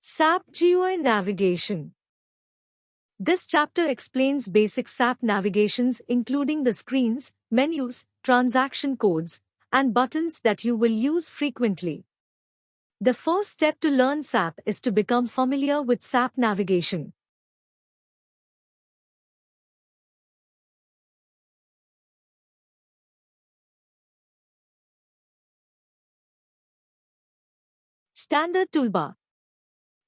SAP GUI Navigation. This chapter explains basic SAP navigations including the screens, menus, transaction codes, and buttons that you will use frequently. The first step to learn SAP is to become familiar with SAP navigation. Standard Toolbar.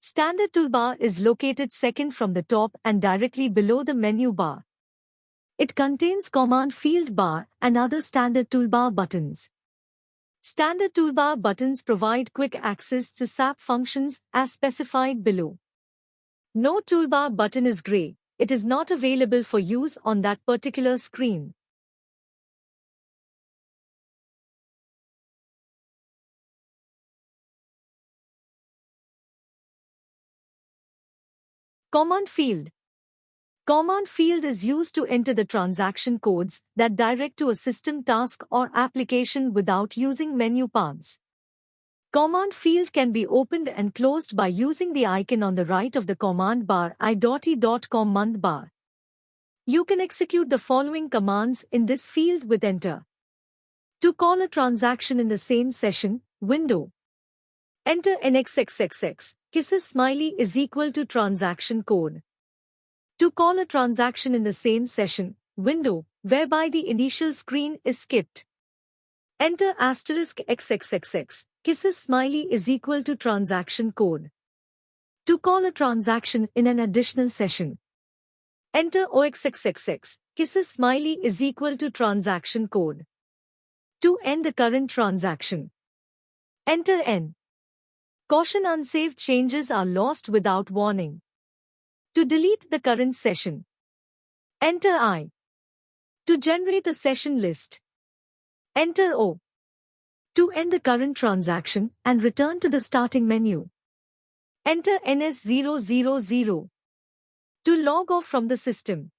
Standard Toolbar is located second from the top and directly below the menu bar. It contains Command Field Bar and other Standard Toolbar buttons. Standard Toolbar buttons provide quick access to SAP functions as specified below. No toolbar button is gray. It is not available for use on that particular screen. Command Field. Command field is used to enter the transaction codes that direct to a system task or application without using menu paths. Command field can be opened and closed by using the icon on the right of the command bar i.e.command bar. You can execute the following commands in this field with Enter. To call a transaction in the same session, window. Enter NXXXX, kisses smiley is equal to transaction code. To call a transaction in the same session, window, whereby the initial screen is skipped. Enter *XXXX, kisses smiley is equal to transaction code. To call a transaction in an additional session. Enter OXXXX, kisses smiley is equal to transaction code. To end the current transaction. Enter N. Caution: unsaved changes are lost without warning. To delete the current session. Enter I. To generate a session list. Enter O. To end the current transaction and return to the starting menu. Enter NS000. To log off from the system.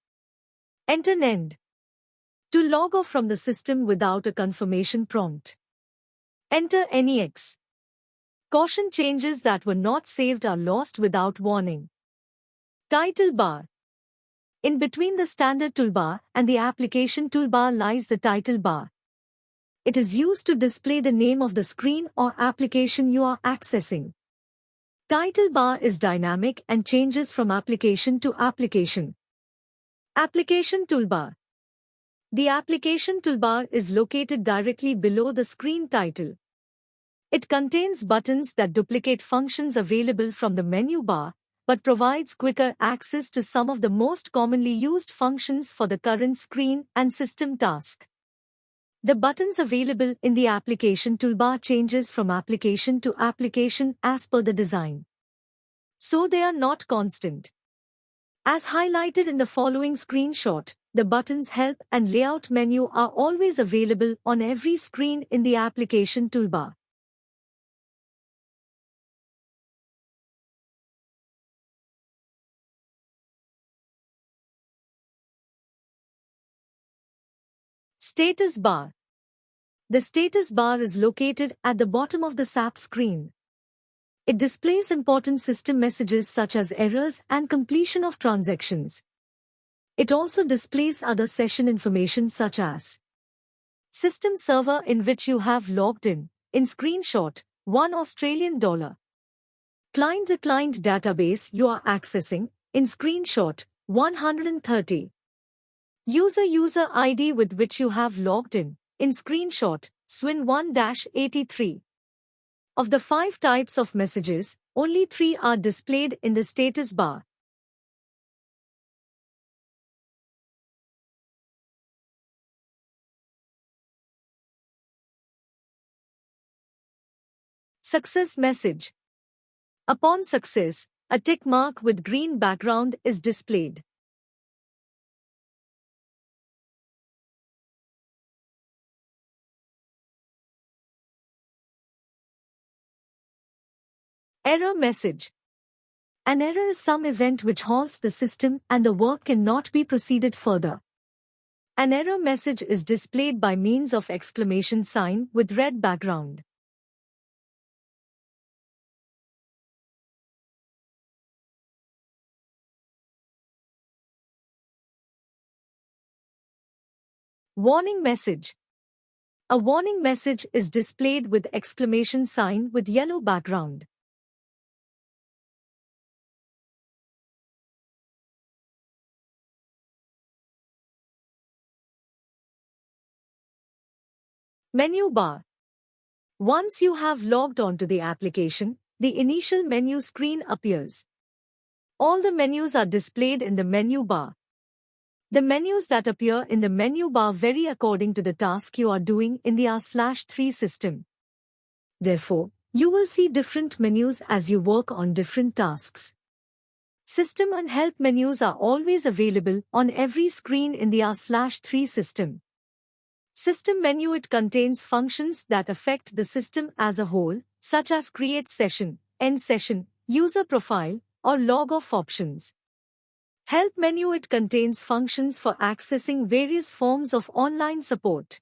Enter NEND. To log off from the system without a confirmation prompt. Enter NEX. Caution: changes that were not saved are lost without warning. Title bar. In between the standard toolbar and the application toolbar lies the title bar. It is used to display the name of the screen or application you are accessing. Title bar is dynamic and changes from application to application. Application toolbar. The application toolbar is located directly below the screen title. It contains buttons that duplicate functions available from the menu bar, but provides quicker access to some of the most commonly used functions for the current screen and system task. The buttons available in the application toolbar changes from application to application as per the design. So they are not constant. As highlighted in the following screenshot, the buttons Help and Layout menu are always available on every screen in the application toolbar. Status bar. The status bar is located at the bottom of the SAP screen. It displays important system messages such as errors and completion of transactions. It also displays other session information such as system server in which you have logged in screenshot, $1 Client, the client database you are accessing, in screenshot, 130. User ID with which you have logged in screenshot, SWIN1-83. Of the 5 types of messages, only 3 are displayed in the status bar. Success message. Upon success, a tick mark with green background is displayed. Error message. An error is some event which halts the system and the work cannot be proceeded further. An error message is displayed by means of exclamation sign with red background. Warning message. A warning message is displayed with exclamation sign with yellow background. Menu bar. Once you have logged onto the application, the initial menu screen appears. All the menus are displayed in the menu bar. The menus that appear in the menu bar vary according to the task you are doing in the R/3 system. Therefore, you will see different menus as you work on different tasks. System and help menus are always available on every screen in the R/3 system. System menu. It contains functions that affect the system as a whole, such as create session, end session, user profile, or log off options. Help menu. It contains functions for accessing various forms of online support.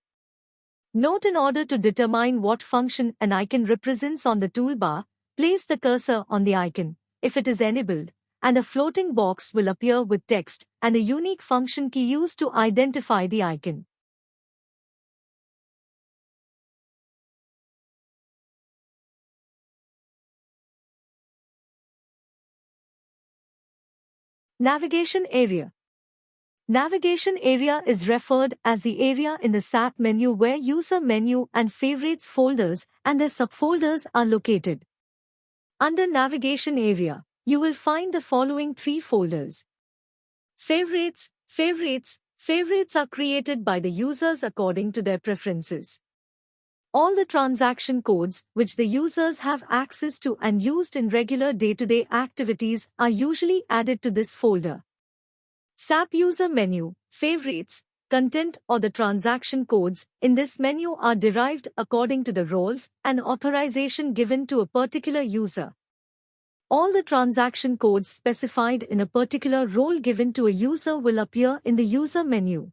Note: in order to determine what function an icon represents on the toolbar, place the cursor on the icon, if it is enabled, and a floating box will appear with text and a unique function key used to identify the icon. Navigation area. Navigation area is referred as the area in the SAP menu where user menu and favorites folders and their subfolders are located. Under navigation area, you will find the following three folders. Favorites. Favorites are created by the users according to their preferences. All the transaction codes which the users have access to and used in regular day-to-day activities are usually added to this folder. SAP user menu, favorites, content or the transaction codes in this menu are derived according to the roles and authorization given to a particular user. All the transaction codes specified in a particular role given to a user will appear in the user menu.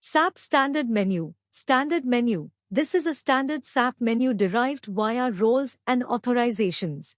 SAP standard menu. Standard menu. This is a standard SAP menu derived via roles and authorizations.